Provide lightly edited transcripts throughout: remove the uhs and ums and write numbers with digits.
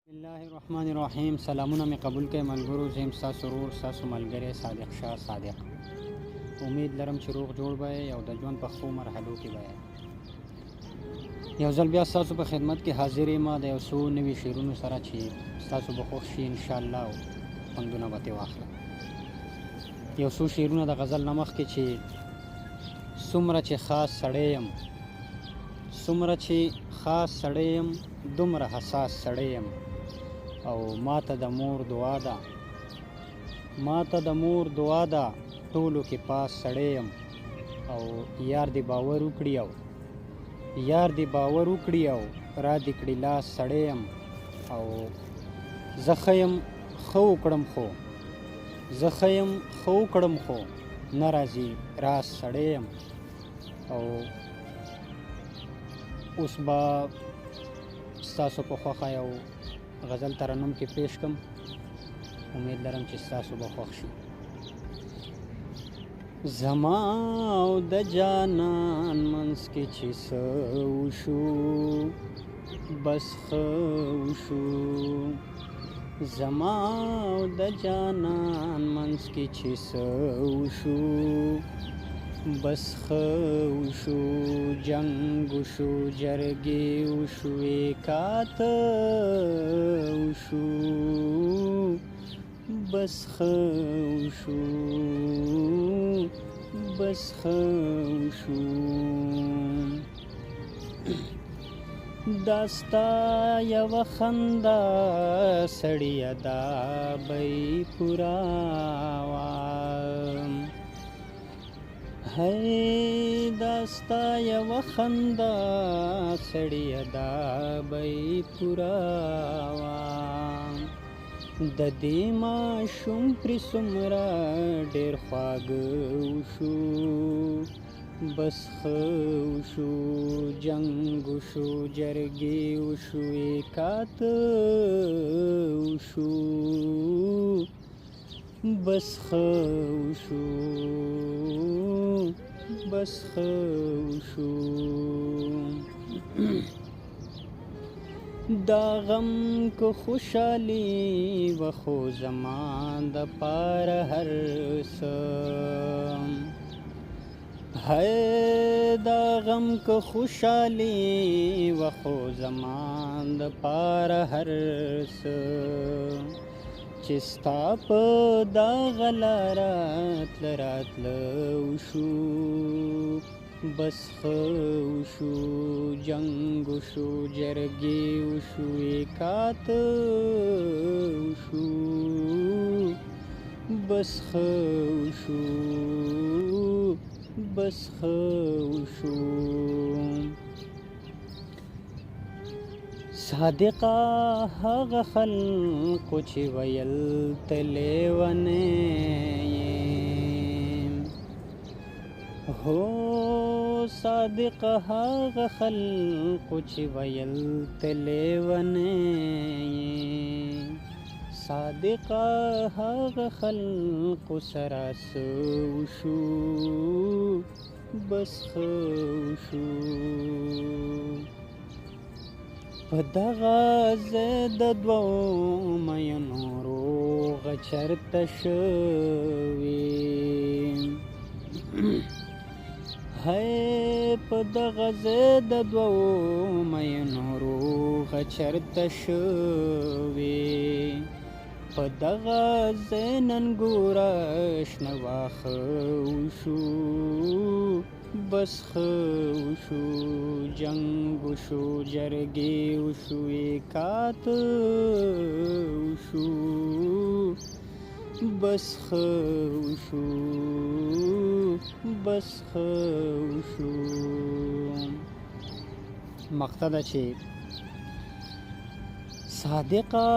بسم الله الرحمن الرحیم. سلامونه می قبول کړئ ملګرو. زم تاسو ورور تاسو ملګری صادق شاه صادق. امید لرم چې روغ جوړ به او د ژوند په خو مرحلو کې به یو ځل بیا تاسو په خدمت کې حاضر یم د یو څو نوي شعرونو سره چې تاسو به خوښ شي ان شاء الله او خوندونه به ترې واخلئ. یو څو شعرونه د غزل نه مخکې چې څومره چې خاص سړی یم، څومره چې خاص سړی یم، دومره حساس سړی یم او ماته د مور دعا ده، ماته د مور دعا ده، ټولو کې پاس سړی یم او یار دې باور وکړي او یار دې باور وکړي او را دې کړي لاس سړی یم او زه ښه یم ښه وکړم خو زه ښه یم ښه وکړم خو نه راځي راز سړی یم. او اوس به ستاسو په خوښه یو غزل ترنم کې پیش کړم. امید لرم چې ستاسو به خوښ شي. زما او د جانان منځ کې چې څه وشو بس ښه وشو، زما او د جانان منځ کې چې څه وشو بس ښه وشو، جنګ وشو، جرګې وشوې، کاته وشو بس ښه وشو بس ښه وشو. دا ستا یوه خندا سړیه دا به یې پوره وه، هی دا ستا یوه خندا سړیه دا به یې پوره وه، د دې ماشوم پرې څومره ډېر خواږه وشو بس ښه وشو، جنګ وشو، جرګې وشوې، کاته وشو بس ښه وشو بس ښه وشو. دا غم که خوشحالي و خو زما د پاره هر څه، هی دا غم که خوشحالي و خو زما د پاره هر څه، چې ستا په دغه لاره تله راتله وشو بس ښه وشو، جنګ وشو، جرګې وشوې، کاته وشو بس ښه وشو بس ښه وشو. صادقه هغه خلقو چې ویل ته لیونی یې، هو صادقه هغه خلقو چې ویل ته لیونی یې، صادقه هغه خلقو سره څه وشو بس ښه وشو. په دغه ځای د دوو مینو روغه چرته شوې، هی په دغه ځای د دوو مینو روغه چرته شوې، په دغه ځای نن ګوره شنه واښه وشو بس ښه وشو، جنګ وشو، جرګې وشوې، کاته وشو بس ښه وشو بس ښه وشو. مقطع ده چې صادقه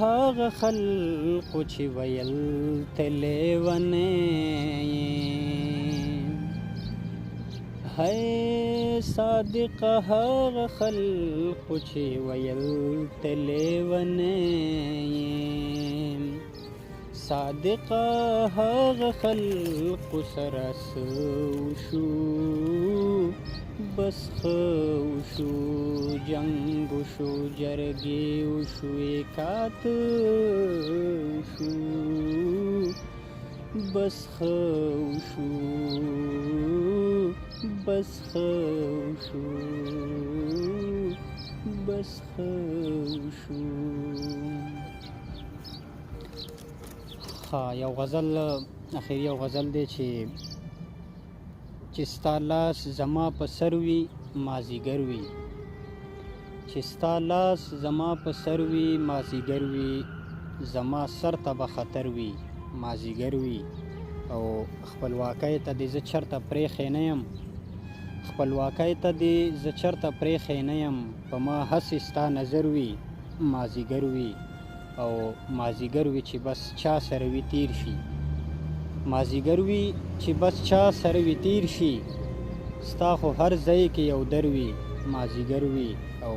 هغه خلقو چې ویل ته لیونی یې، هی صادقه هغه خلقو چې ویل ته لیونی یې، صادقه هغه خلقو سره څه وشو بس ښه وشو جنګ وشو جرګې وشوې کاته وشو بس ښه وشو بس ښه وشو بس ښه وشو. یو غزل اخري یو غزل دی چې ستا لاس زما په سر وي مازیګر وي چې ستا لاس زما په سر وي مازیګر وي زما سر ته به خطر وي مازیګر وي او خپلواکۍ ته دې زه چېرته پرېښی نه یم خپلواکۍ ته دې زه چېرته پرېښی نه یم په ما هسې ستا نظر وي مازیګر وي او مازیګر وي چې بس چا سره وي تیر شي مازیګر وي چې بس چا سره وي تیر شي ستا خو هر ځای کې یو در وي مازیګر وي او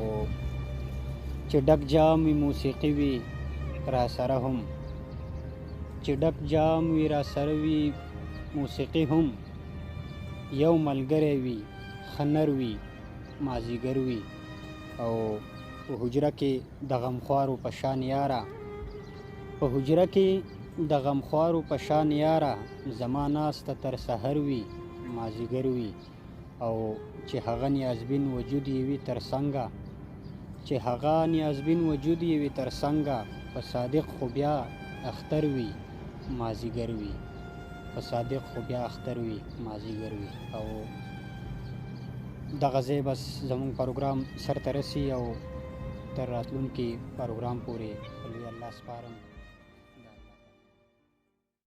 چې ډک جام وي موسیقي وي را سره هم چې ډک جام وي را سره وي موسیقي هم یو ملګری وي ښه نر وي مازیګر وي او په حجره کې د غمخوارو په شان یاره په حجره کې د غمخوارو په شان یاره زما ناسته تر سحر وي مازیګر وي او چې هغه نیازبین وجود یې وي تر څنګه چې هغه نیازبین وجود یې وي تر څنګه په صادق خو بیا اختر وي مازیګر وي په صادق خو بیا اختر وي مازیګر وي او دغه ځای بس زموږ پروګرام سر ته رسي او تر راتلونکي پروګرام پورې په لوی الله سپارم.